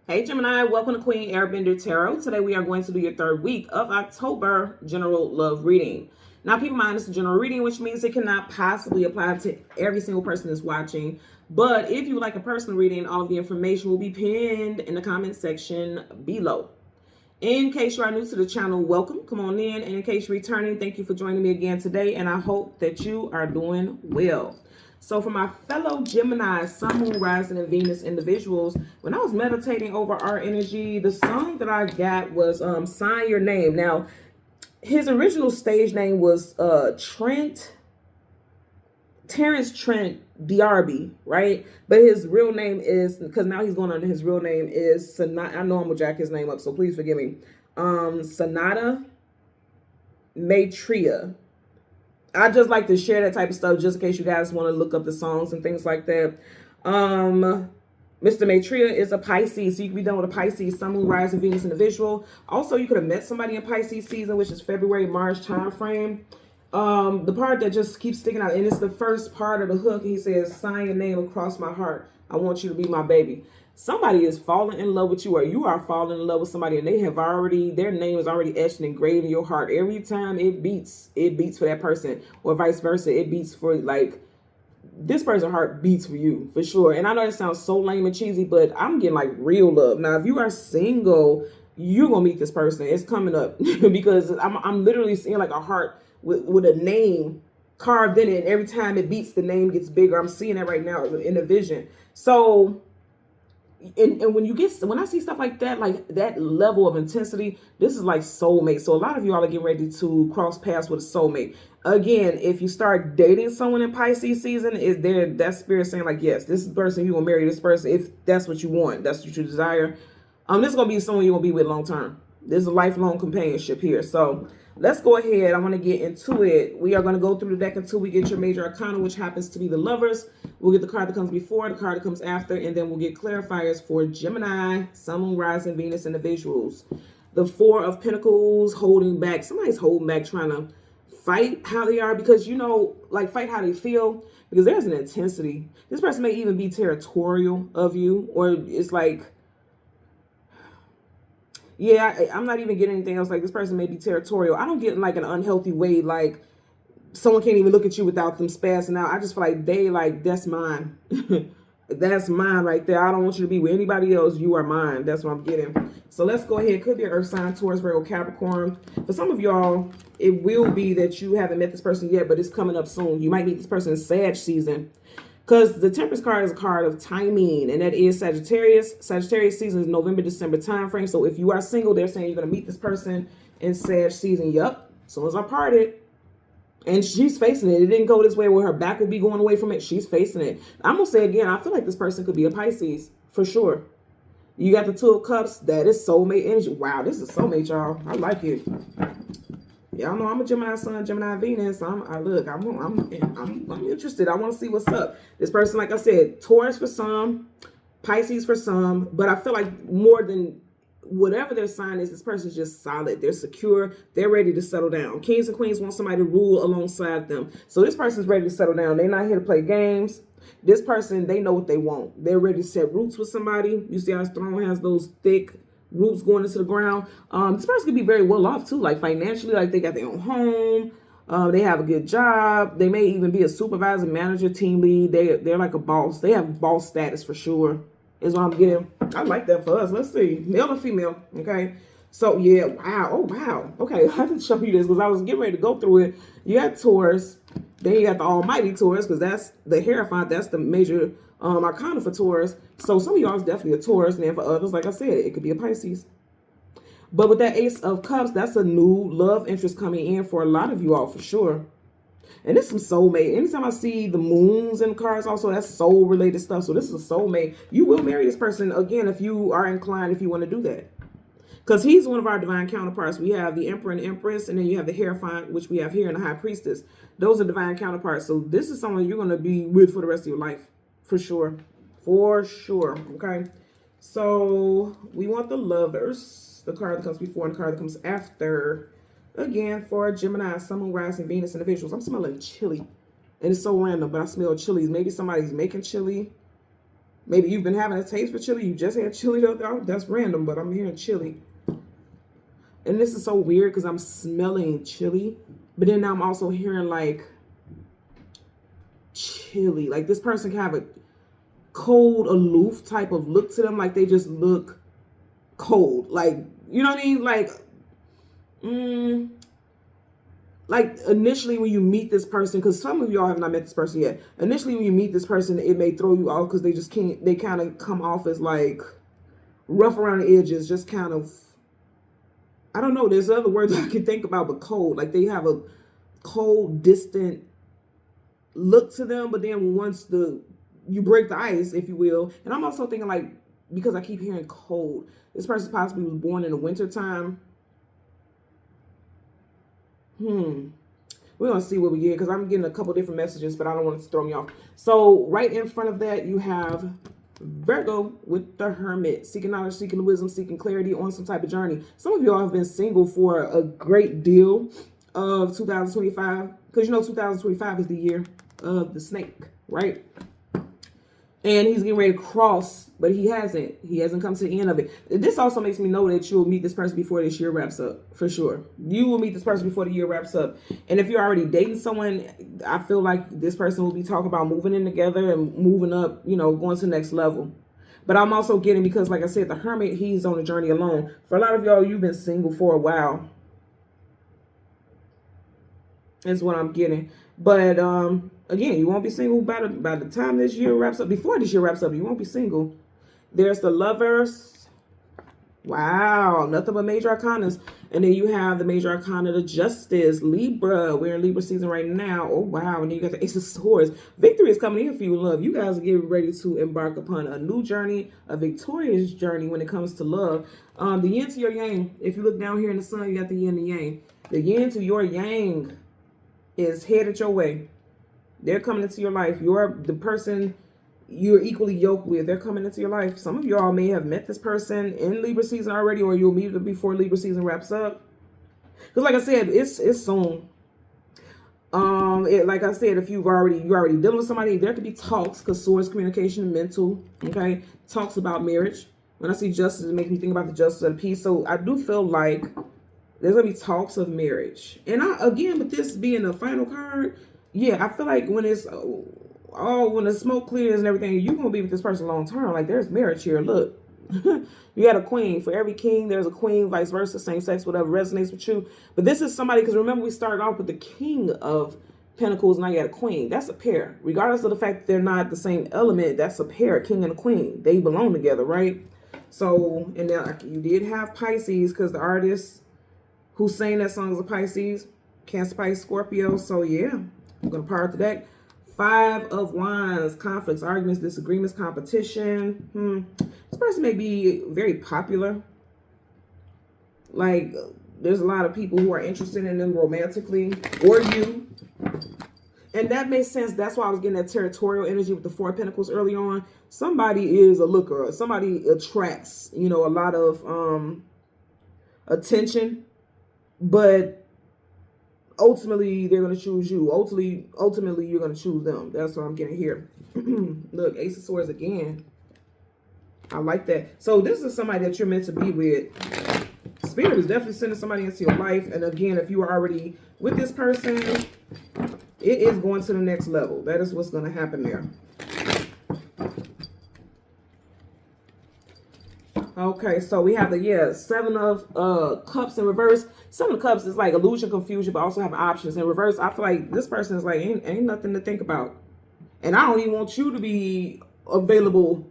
Hey Gemini, welcome to Queen Airbender Tarot. Today we are going to do your third week of October general love reading. Now keep in mind it's a general reading, which means it cannot possibly apply to every single person that's watching. But if you would like a personal reading, all of the information will be pinned in the comment section below. In case you are new to the channel, welcome, come on in. And in case you're returning, thank you for joining me again today. And I hope that you are doing well. So for my fellow Gemini, Sun, Moon, Rising, and Venus individuals, when I was meditating over our energy, the song that I got was Sign Your Name. Now, his original stage name was Terrence Trent D'Arby, right? But his real name is, because now he's going under his real name is, I know I'm going to jack his name up, so please forgive me. Sonata Maitreya. I just like to share that type of stuff just in case you guys want to look up the songs and things like that. Mr. Maitreya is a Pisces, so you can be done with a Pisces, Sun, Moon, Rising, Venus individual. Also, you could have met somebody in Pisces season, which is February, March time frame. The part that just keeps sticking out, and it's the first part of the hook. He says, sign your name across my heart. I want you to be my baby. Somebody is falling in love with you, or you are falling in love with somebody, and their name is already etched and engraved in your heart. Every time it beats for that person, or vice versa. It beats for, like, this person's heart beats for you, for sure. And I know that sounds so lame and cheesy, but I'm getting like real love. Now, if you are single, you're gonna meet this person. It's coming up because I'm literally seeing like a heart with a name carved in it. And every time it beats, the name gets bigger. I'm seeing that right now in the vision. So and when I see stuff like that level of intensity, this is like soulmate. So a lot of y'all are getting ready to cross paths with a soulmate. Again, if you start dating someone in Pisces season, is there that spirit saying like, yes, this is the person, you gonna marry this person if that's what you want, that's what you desire. This is gonna be someone you're gonna be with long term. There's a lifelong companionship here. So let's go ahead. I want to get into it. We are going to go through the deck until we get your major arcana, which happens to be the Lovers. We'll get the card that comes before, the card that comes after, and then we'll get clarifiers for Gemini, Sun, Moon, Rising, Venus individuals. The Four of Pentacles, holding back. Somebody's holding back, trying to fight how they are, because, you know, like fight how they feel, because there's an intensity. This person may even be territorial of you, or it's like, yeah, I'm not even getting anything else. Like, this person may be territorial. I don't get in like an unhealthy way, like someone can't even look at you without them spazzing out. I just feel like they like, that's mine. That's mine right there. I don't want you to be with anybody else. You are mine. That's what I'm getting. So let's go ahead. Could be an earth sign, Taurus, Virgo, Capricorn. For some of y'all, it will be that you haven't met this person yet, but it's coming up soon. You might meet this person in Sag season, because the Temperance card is a card of timing, and that is Sagittarius. Sagittarius season is November, December time frame. So if you are single, they're saying you're going to meet this person in Sag season. Yup. As soon as I parted. And she's facing it. It didn't go this way where her back will be going away from it. She's facing it. I'm going to say again, I feel like this person could be a Pisces, for sure. You got the Two of Cups. That is soulmate energy. Wow, this is soulmate, y'all. I like it. Y'all know I'm a Gemini Sun, Gemini Venus. I'm interested. I want to see what's up. This person, like I said, Taurus for some, Pisces for some, but I feel like more than whatever their sign is, this person's just solid. They're secure. They're ready to settle down. Kings and queens want somebody to rule alongside them. So this person's ready to settle down. They're not here to play games. This person, they know what they want. They're ready to set roots with somebody. You see how his throne has those thick roots going into the ground. This person could be very well off too, like financially, like they got their own home. They have a good job. They may even be a supervisor, manager, team lead. They're like a boss. They have boss status for sure, is what I'm getting. I like that for us. Let's see. Male or female. Okay. So yeah. Wow. Oh wow. Okay. I have to show you this because I was getting ready to go through it. You got Taurus. Then you got the Almighty Taurus, because that's the Hierophant. That's the major arcana for Taurus. So some of y'all is definitely a Taurus. And then for others, like I said, it could be a Pisces. But with that Ace of Cups, that's a new love interest coming in for a lot of you all, for sure. And this is some soulmate. Anytime I see the moons in cards, also, that's soul related stuff. So this is a soulmate. You will marry this person, again, if you are inclined, if you want to do that. Because he's one of our divine counterparts. We have the Emperor and Empress, and then you have the Hierophant, which we have here, and the High Priestess. Those are divine counterparts. So this is someone you're going to be with for the rest of your life. For sure. For sure. Okay. So we want the Lovers. The card that comes before and the card that comes after. Again, for Gemini, Sun, Moon, Rising, Venus individuals. I'm smelling chili. And it's so random, but I smell chilies. Maybe somebody's making chili. Maybe you've been having a taste for chili. You just had chili. That's random, but I'm hearing chili. And this is so weird because I'm smelling chili. But then I'm also hearing like chili. Like this person can have a cold, aloof type of look to them. Like they just look cold. Like, you know what I mean? Like initially when you meet this person, because some of y'all have not met this person yet. Initially when you meet this person, it may throw you off because they just can't, they kind of come off as like rough around the edges, just kind of, I don't know, there's other words I can think about, but cold. Like they have a cold, distant look to them, but then once you break the ice, if you will. And I'm also thinking like, because I keep hearing cold, this person possibly was born in the winter time. We're going to see what we get because I'm getting a couple different messages, but I don't want it to throw me off. So right in front of that, you have Virgo with the Hermit, seeking knowledge, seeking wisdom, seeking clarity on some type of journey. Some of y'all have been single for a great deal of 2025 because, you know, 2025 is the year of the snake, right? And he's getting ready to cross, but he hasn't come to the end of it. This also makes me know that you'll meet this person before this year wraps up, for sure. You will meet this person before the year wraps up. And if you're already dating someone, I feel like this person will be talking about moving in together and moving up, you know, going to the next level. But I'm also getting, because like I said, the Hermit, he's on a journey alone. For a lot of y'all, you've been single for a while. Is what I'm getting. But again, you won't be single by the time this year wraps up. Before this year wraps up, you won't be single. There's the Lovers. Wow, nothing but major arcanas. And then you have the major arcana, the Justice, Libra. We're in Libra season right now. Oh, wow. And then you got the Ace of Swords. Victory is coming in for you in love. You guys are getting ready to embark upon a new journey, a victorious journey when it comes to love. The yin to your yang. If you look down here in the sun, you got the yin and yang. The yin to your yang is headed your way. They're coming into your life. You're the person you're equally yoked with. They're coming into your life. Some of y'all may have met this person in Libra season already, or you'll meet them before Libra season wraps up. Because like I said, it's soon. Like I said, if you're already dealing with somebody, there could be talks, because swords, communication, and mental. Okay, talks about marriage. When I see justice, it makes me think about the justice of the peace. So I do feel like there's gonna be talks of marriage. And again, with this being a final card, yeah, I feel like when it's when the smoke clears and everything, you're gonna be with this person long term. Like there's marriage here. Look, you got a queen. For every king, there's a queen. Vice versa, same sex, whatever resonates with you. But this is somebody, because remember we started off with the King of Pentacles, now you got a queen. That's a pair, regardless of the fact that they're not the same element. That's a pair, king and a queen. They belong together, right? So, and then you did have Pisces, because the artist who sang that song is a Pisces, Cancer, Pisces, Scorpio. So yeah, I'm gonna power to that. 5 of Wands, conflicts, arguments, disagreements, competition. This person may be very popular. Like there's a lot of people who are interested in them romantically, or you. And that makes sense. That's why I was getting that territorial energy with the 4 of Pentacles early on. Somebody is a looker. Somebody attracts, you know, a lot of attention. But ultimately, they're going to choose you. Ultimately, you're going to choose them. That's what I'm getting here. Look, Ace of Swords again. I like that. So this is somebody that you're meant to be with. Spirit is definitely sending somebody into your life. And again, if you are already with this person, it is going to the next level. That is what's going to happen there. Okay, so we have the 7 of Cups in reverse. 7 of Cups is like illusion, confusion, but also have options. In reverse, I feel like this person is like, ain't nothing to think about. And I don't even want you to be available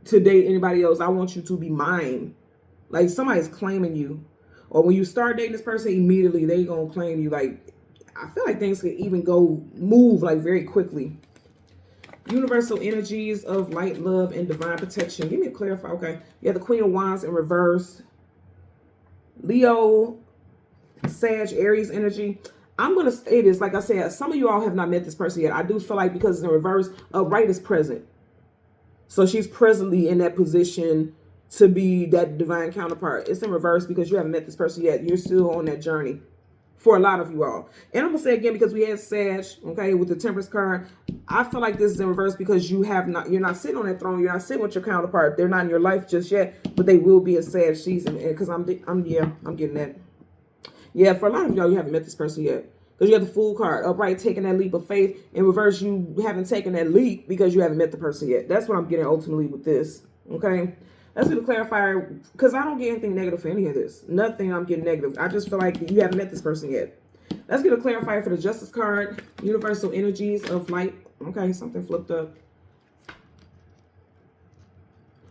to date anybody else. I want you to be mine. Like somebody's claiming you. Or when you start dating this person, immediately they gonna claim you. Like, I feel like things could even move like very quickly. Universal energies of light, love, and divine protection. Give me a clarify. Okay. You have the Queen of Wands in reverse. Leo, Sag, Aries energy. I'm going to say this. Like I said, some of you all have not met this person yet. I do feel like because it's in reverse, right is present. So she's presently in that position to be that divine counterpart. It's in reverse because you haven't met this person yet. You're still on that journey. for a lot of you all. And I'm gonna say again, because we had Sag, okay, with the Temperance card, I feel like this is in reverse because you're not sitting on that throne, you're not sitting with your counterpart. They're not in your life just yet, but they will be a Sag season. Because I'm getting that. Yeah, for a lot of y'all, you haven't met this person yet. Because you have the Fool card, upright, taking that leap of faith. In reverse, you haven't taken that leap because you haven't met the person yet. That's what I'm getting ultimately with this, okay? Let's do the clarifier, because I don't get anything negative for any of this. Nothing I'm getting negative. I just feel like you haven't met this person yet. Let's get a clarifier for the Justice card. Universal energies of light. Okay, something flipped up.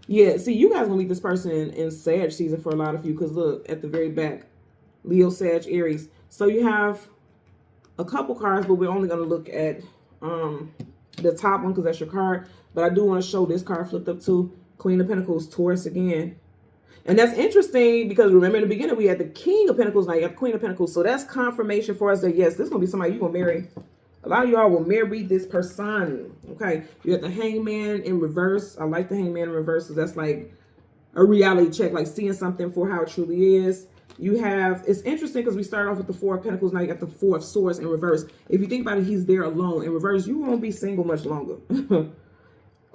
Yeah, see, you guys gonna meet this person in Sag season for a lot of you, because look, at the very back. Leo, Sag, Aries. So you have a couple cards, but we're only gonna look at the top one because that's your card. But I do want to show this card flipped up too. Queen of Pentacles, Taurus again. And that's interesting because remember in the beginning we had the King of Pentacles, now you got the Queen of Pentacles. So that's confirmation for us that yes, this is going to be somebody you're going to marry. A lot of y'all will marry this person. Okay. You got the Hangman in reverse. I like the Hangman in reverse because that's like a reality check, like seeing something for how it truly is. You have, it's interesting because we start off with the Four of Pentacles. Now you got the Four of Swords in reverse. If you think about it, he's there alone. In reverse, you won't be single much longer.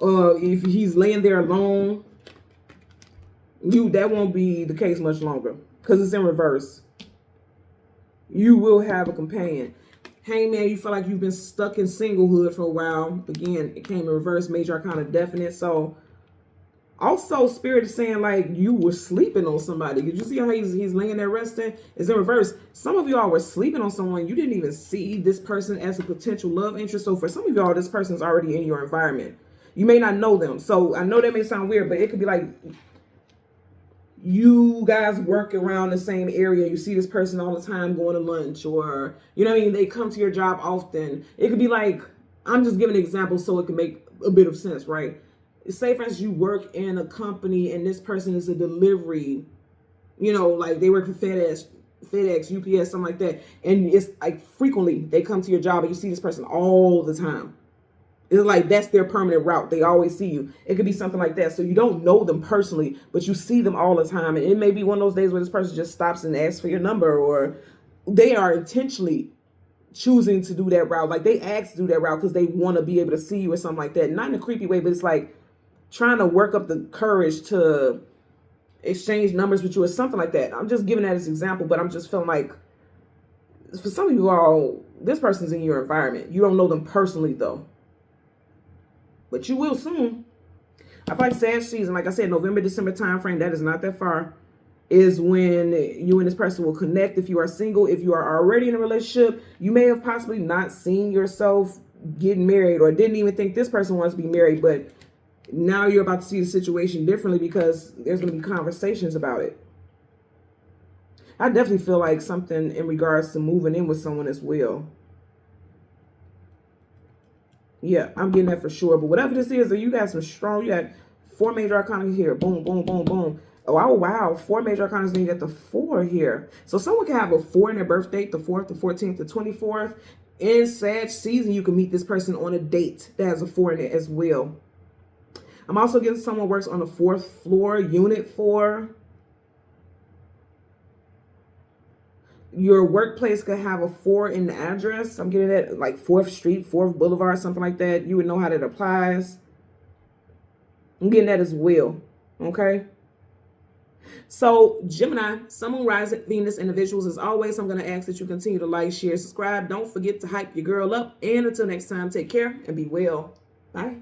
If he's laying there alone, that won't be the case much longer because it's in reverse. You will have a companion. Hangman, you feel like you've been stuck in singlehood for a while. Again, it came in reverse, major arcana definite. So also Spirit is saying like you were sleeping on somebody. Did you see how he's laying there resting? It's in reverse. Some of y'all were sleeping on someone. You didn't even see this person as a potential love interest. So for some of y'all, this person's already in your environment. You may not know them. So I know that may sound weird, but it could be like you guys work around the same area. You see this person all the time going to lunch, or, you know what I mean? They come to your job often. It could be like, I'm just giving an example so it can make a bit of sense, right? Say, for instance, you work in a company and this person is a delivery, you know, like they work for FedEx, UPS, something like that. And it's like frequently they come to your job and you see this person all the time. It's like that's their permanent route. They always see you. It could be something like that. So you don't know them personally, but you see them all the time. And it may be one of those days where this person just stops and asks for your number, or they are intentionally choosing to do that route. Like they ask to do that route because they want to be able to see you or something like that. Not in a creepy way, but it's like trying to work up the courage to exchange numbers with you or something like that. I'm just giving that as an example, but I'm just feeling like for some of you all, this person's in your environment. You don't know them personally though. But you will soon. I feel like Sag season, like I said, November, December time frame, that is not that far, is when you and this person will connect. If you are single, if you are already in a relationship, you may have possibly not seen yourself getting married or didn't even think this person wants to be married. But now you're about to see the situation differently because there's going to be conversations about it. I definitely feel like something in regards to moving in with someone as well. Yeah, I'm getting that for sure. But whatever this is, you got some strong, you got 4 major arcana here. Boom, boom, boom, boom. Oh, wow. 4 major arcana, then you got the 4 here. So someone can have a 4 in their birth date, the 4th, the 14th, the 24th. In Sag season, you can meet this person on a date that has a 4 in it as well. I'm also getting someone works on the 4th floor, unit 4. Your workplace could have a 4 in the address. I'm getting it like 4th Street, 4th Boulevard, something like that. You would know how that applies. I'm getting that as well. Okay. So Gemini, Sun, Moon, Rising, Venus individuals, as always, I'm going to ask that you continue to like, share, subscribe. Don't forget to hype your girl up. And until next time, take care and be well. Bye.